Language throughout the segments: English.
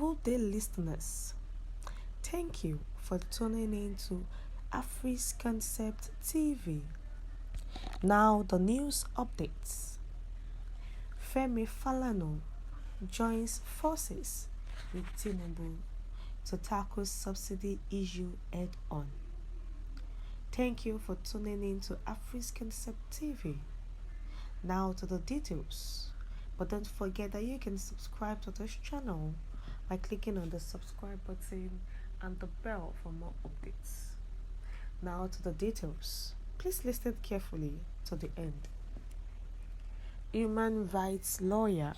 Good day, listeners. Thank you for tuning in to Førçes Concept TV. Now, the news updates. Femi Falana joins forces with Tinubu to tackle subsidy issue head on. Thank you for tuning in to Førçes Concept TV. Now to the details. But don't forget that you can subscribe to this channel by clicking on the subscribe button and the bell for more updates. Now to the details. Please listen carefully to the end. Human rights lawyer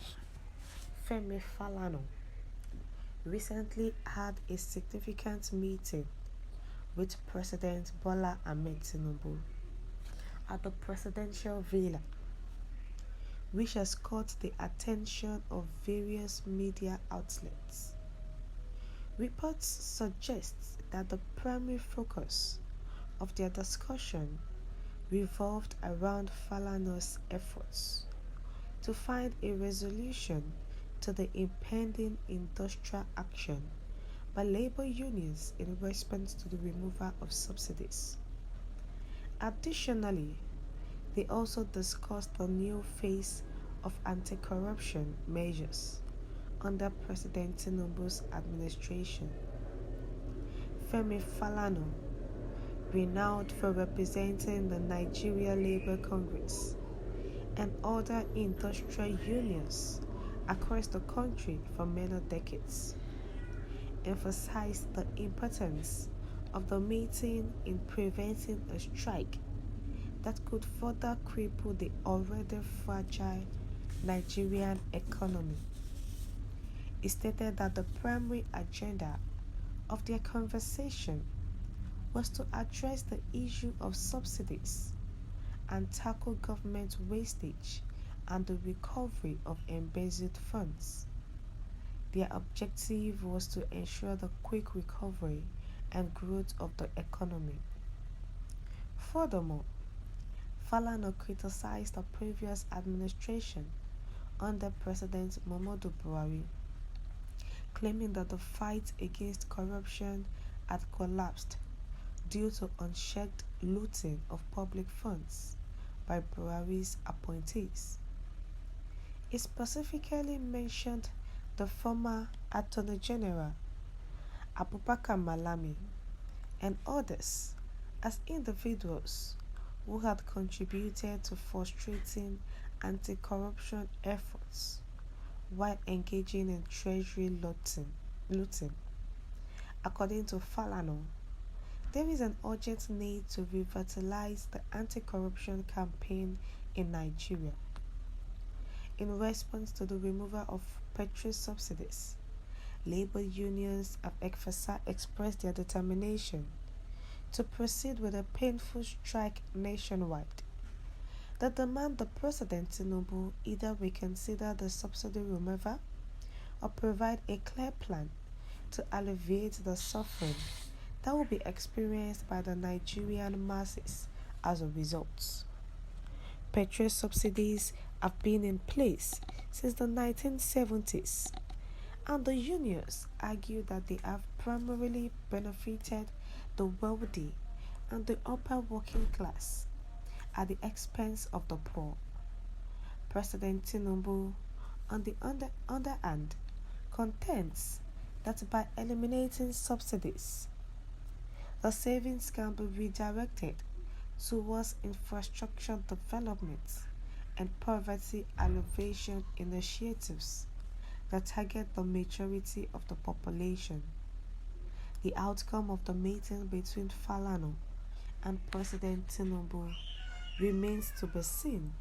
Femi Falana recently had a significant meeting with President Bola Ahmed Tinubu at the presidential villa, which has caught the attention of various media outlets. Reports suggest that the primary focus of their discussion revolved around Falana's efforts to find a resolution to the impending industrial action by labor unions in response to the removal of subsidies. Additionally, they also discussed the new phase of anti-corruption measures under President Tinubu's administration. Femi Falana, renowned for representing the Nigeria Labour Congress and other industrial unions across the country for many decades, emphasized the importance of the meeting in preventing a strike that could further cripple the already fragile Nigerian economy. He stated that the primary agenda of their conversation was to address the issue of subsidies and tackle government wastage and the recovery of embezzled funds. Their objective was to ensure the quick recovery and growth of the economy. Furthermore, Falana criticized the previous administration under President Muhammadu Buhari, claiming that the fight against corruption had collapsed due to unchecked looting of public funds by Buhari's appointees. He specifically mentioned the former Attorney General Abubakar Malami and others as individuals who had contributed to frustrating anti-corruption efforts while engaging in treasury looting. According to Falana, there is an urgent need to revitalize the anti-corruption campaign in Nigeria. In response to the removal of petrol subsidies, labor unions have expressed their determination to proceed with a painful strike nationwide. They demand that President Tinubu either reconsider the subsidy removal or provide a clear plan to alleviate the suffering that will be experienced by the Nigerian masses as a result. Petrol subsidies have been in place since the 1970s, and the unions argue that they have primarily benefited the wealthy and the upper working class at the expense of the poor. President Tinubu, on the other hand, contends that by eliminating subsidies, the savings can be redirected towards infrastructure development and poverty alleviation initiatives that target the majority of the population. The outcome of the meeting between Falana and President Tinubu remains to be seen.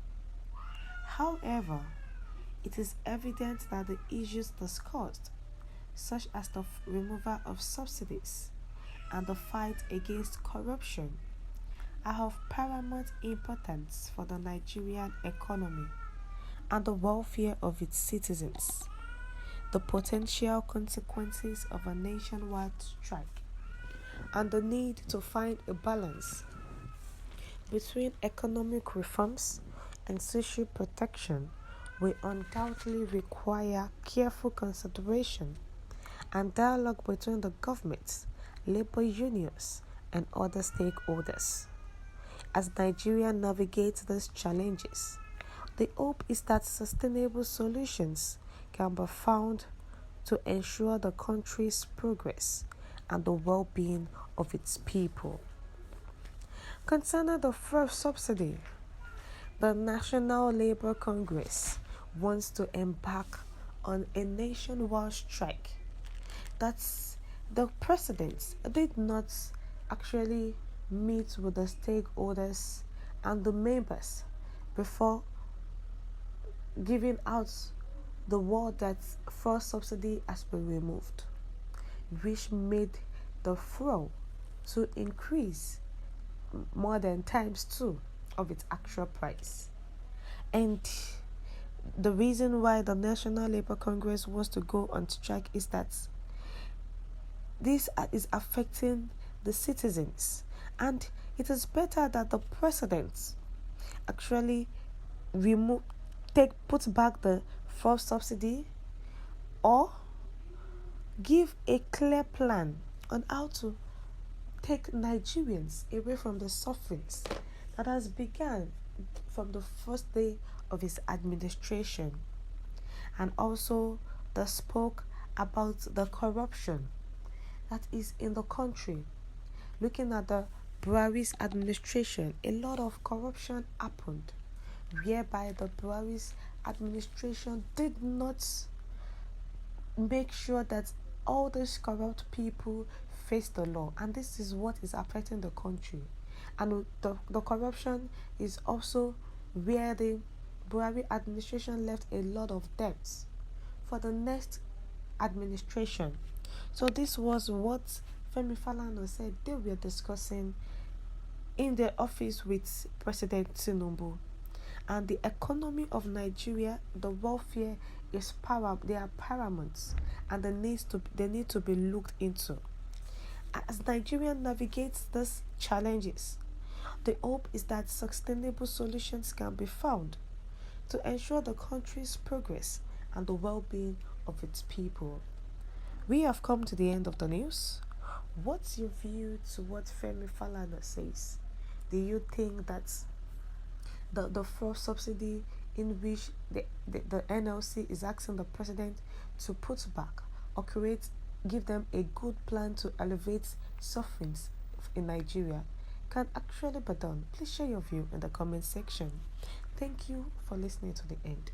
However, it is evident that the issues discussed, such as the removal of subsidies and the fight against corruption, are of paramount importance for the Nigerian economy and the welfare of its citizens. The potential consequences of a nationwide strike and the need to find a balance between economic reforms and social protection will undoubtedly require careful consideration and dialogue between the government, labor unions, and other stakeholders. As Nigeria navigates these challenges, the hope is that sustainable solutions can be found to ensure the country's progress and the well-being of its people. Concerning the first subsidy, the National Labour Congress wants to embark on a nationwide strike. That's the president did not actually meet with the stakeholders and the members before giving out the word that first subsidy has been removed, which made the fuel to increase more than times 2 of its actual price. And the reason why the National Labour Congress wants to go on strike is that this is affecting the citizens, and it is better that the president actually put back the first subsidy, or give a clear plan on how to take Nigerians away from the sufferings that has begun from the first day of his administration. And also they spoke about the corruption that is in the country. Looking at the Buhari's administration, a lot of corruption happened, whereby the Buhari's administration did not make sure that all those corrupt people face the law, and this is what is affecting the country. And the corruption is also where the Buhari administration left a lot of debts for the next administration. So this was what Femi Falana said they were discussing in their office with President Tinubu. And the economy of Nigeria, the welfare is they are paramount, and they need to be looked into. As Nigeria navigates these challenges, the hope is that sustainable solutions can be found to ensure the country's progress and the well-being of its people. We have come to the end of the news. What's your view to what Femi Falana says? Do you think that the first subsidy in which the NLC is asking the president to put back or give them a good plan to elevate sufferings in Nigeria can actually be done? Please share your view in the comment section. Thank you for listening to the end.